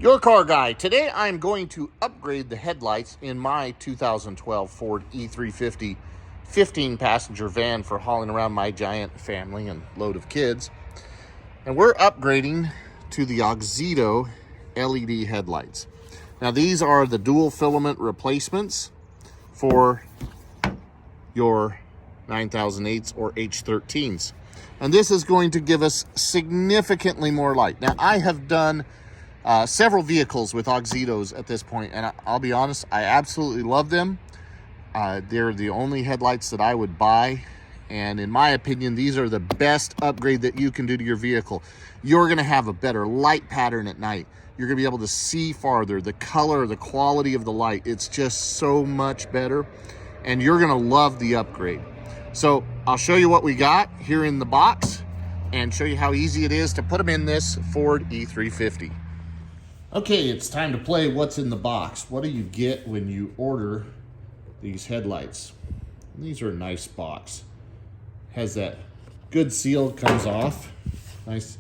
Your car guy. Today I'm going to upgrade the headlights in my 2012 Ford E350 15-passenger van for hauling around my giant family and load of kids. And we're upgrading to the Auxito LED headlights. Now these are the dual filament replacements for your 9008s or H13s. And this is going to give us significantly more light. Now I have done several vehicles with Auxitos at this point, and I'll be honest, I absolutely love them. They're the only headlights that I would buy, and in my opinion, these are the best upgrade that you can do to your vehicle. You're going to have a better light pattern at night. You're going to be able to see farther. The color, the quality of the light, it's just so much better, and you're going to love the upgrade. So I'll show you what we got here in the box and show you how easy it is to put them in this Ford E350. Okay, it's time to play what's in the box. What do you get when you order these headlights? And these are a nice box. Has that good seal, comes off. Nice.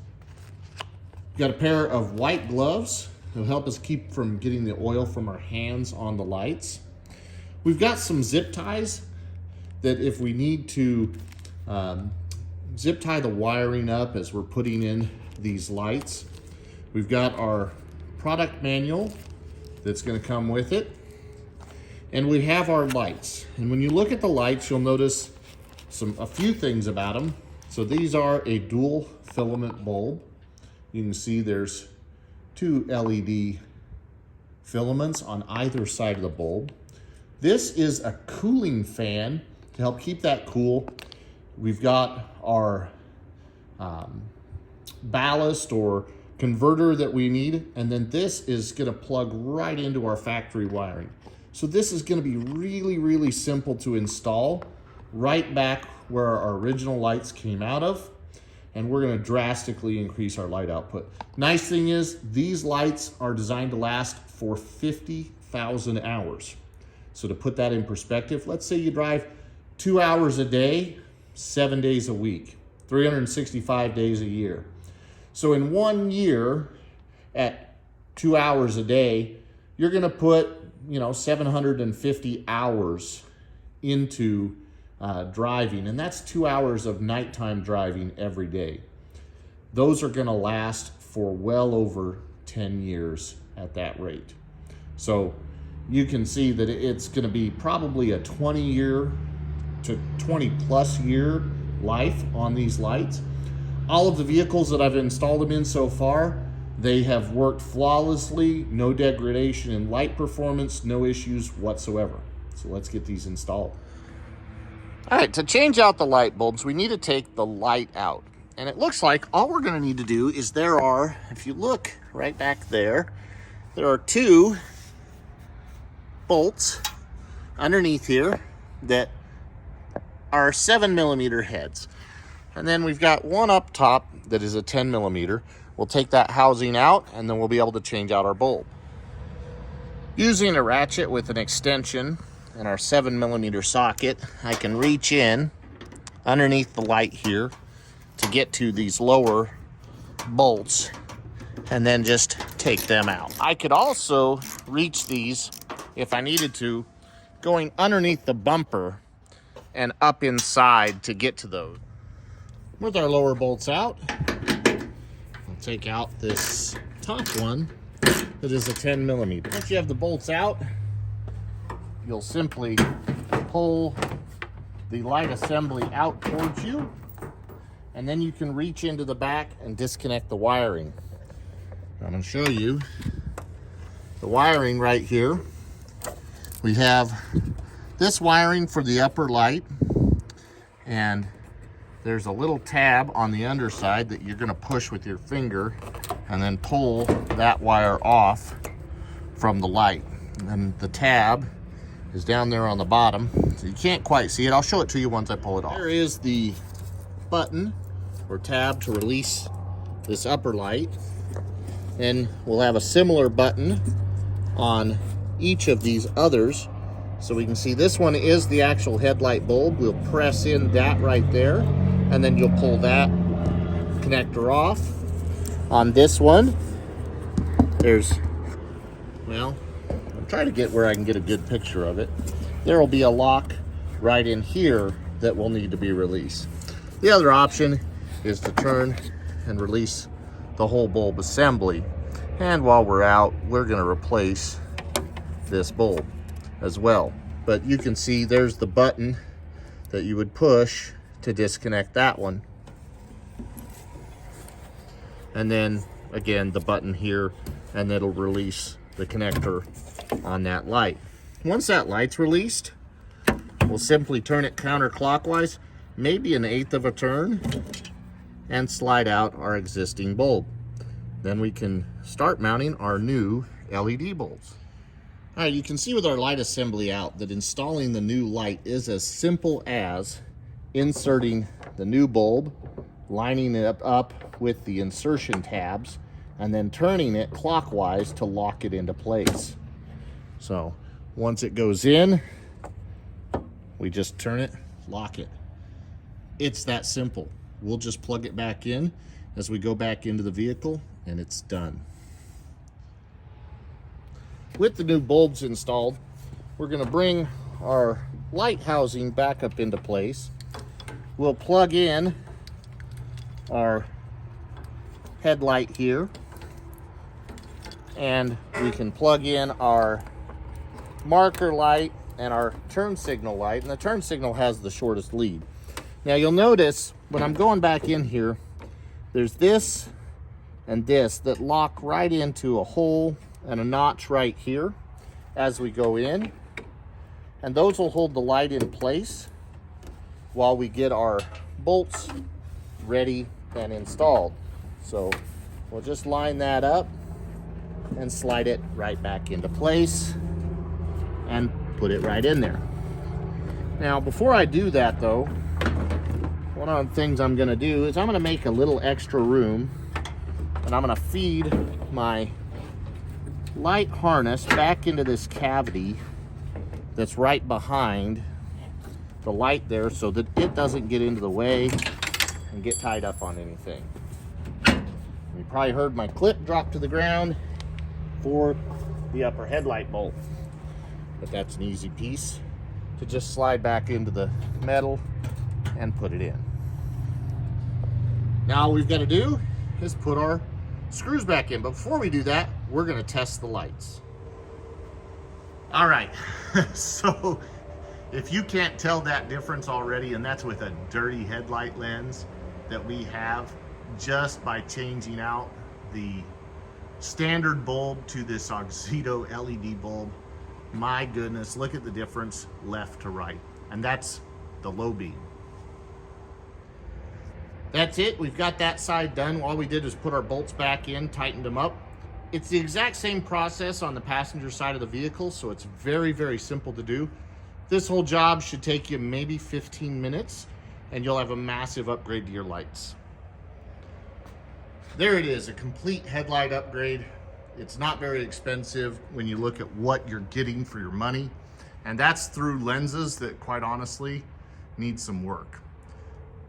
Got a pair of white gloves. It'll help us keep from getting the oil from our hands on the lights. We've got some zip ties that if we need to zip tie the wiring up as we're putting in these lights. We've got our product manual that's going to come with it, and we have our lights. And when you look at the lights, you'll notice a few things about them. So these are a dual filament bulb. You can see there's two LED filaments on either side of the bulb. This is a cooling fan to help keep that cool. We've got our ballast or converter that we need, and then this is going to plug right into our factory wiring. So this is going to be really simple to install right back where our original lights came out of, and we're going to drastically increase our light output. Nice thing is these lights are designed to last for 50,000 hours. So to put that in perspective, let's say you drive 2 hours a day, 7 days a week, 365 days a year. So in 1 year, at 2 hours a day, you're going to put, 750 hours into driving, and that's 2 hours of nighttime driving every day. Those are going to last for well over 10 years at that rate. So you can see that it's going to be probably a 20 to 20 plus year life on these lights. All of the vehicles that I've installed them in so far, they have worked flawlessly, no degradation in light performance, no issues whatsoever. So let's get these installed. All right, to change out the light bulbs, we need to take the light out. And it looks like all we're going to need to do is if you look right back there are two bolts underneath here that are 7mm heads. And then we've got one up top that is a 10mm. We'll take that housing out, and then we'll be able to change out our bulb. Using a ratchet with an extension and our 7mm socket, I can reach in underneath the light here to get to these lower bolts and then just take them out. I could also reach these, if I needed to, going underneath the bumper and up inside to get to those. With our lower bolts out, I'll take out this top one that is a 10mm. Once you have the bolts out, you'll simply pull the light assembly out towards you, and then you can reach into the back and disconnect the wiring. I'm going to show you the wiring right here. We have this wiring for the upper light, and there's a little tab on the underside that you're going to push with your finger and then pull that wire off from the light. And the tab is down there on the bottom, so you can't quite see it. I'll show it to you once I pull it off. There is the button or tab to release this upper light. And we'll have a similar button on each of these others. So we can see this one is the actual headlight bulb. We'll press in that right there, and then you'll pull that connector off. On this one, there's Well, I'm trying to get where I can get a good picture of it. There will be a lock right in here that will need to be released. The other option is to turn and release the whole bulb assembly. And while we're out, we're going to replace this bulb as well. But you can see there's the button that you would push to disconnect that one. And then again, the button here, and it'll release the connector on that light. Once that light's released, we'll simply turn it counterclockwise, maybe 1/8 of a turn, and slide out our existing bulb. Then we can start mounting our new LED bulbs. All right, you can see with our light assembly out that installing the new light is as simple as inserting the new bulb, lining it up with the insertion tabs, and then turning it clockwise to lock it into place. So once it goes in, we just turn it, lock it. It's that simple. We'll just plug it back in as we go back into the vehicle, and it's done. With the new bulbs installed, we're going to bring our light housing back up into place. We'll plug in our headlight here, and we can plug in our marker light and our turn signal light, and the turn signal has the shortest lead. Now you'll notice when I'm going back in here, there's this and this that lock right into a hole and a notch right here as we go in, and those will hold the light in place while we get our bolts ready and installed. So we'll just line that up and slide it right back into place and put it right in there. Now before I do that though, one of the things I'm going to do is I'm going to make a little extra room, and I'm going to feed my light harness back into this cavity that's right behind the light there, so that it doesn't get into the way and get tied up on anything. You probably heard my clip drop to the ground for the upper headlight bolt, but that's an easy piece to just slide back into the metal and put it in. Now all we've got to do is put our screws back in, but before we do that, we're going to test the lights. All right, so if you can't tell that difference already, and that's with a dirty headlight lens that we have, just by changing out the standard bulb to this Auxito LED bulb, my goodness, look at the difference left to right. And that's the low beam. That's it, we've got that side done. All we did was put our bolts back in, tightened them up. It's the exact same process on the passenger side of the vehicle, so it's very, very simple to do. This whole job should take you maybe 15 minutes, and you'll have a massive upgrade to your lights. There it is, a complete headlight upgrade. It's not very expensive when you look at what you're getting for your money, and that's through lenses that, quite honestly, need some work.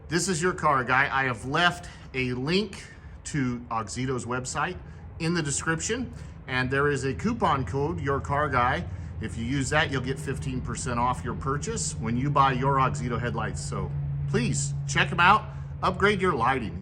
This is Your Car Guy. I have left a link to Auxito's website in the description, and there is a coupon code, Your Car Guy. If you use that, you'll get 15% off your purchase when you buy your Auxito headlights. So please check them out, upgrade your lighting.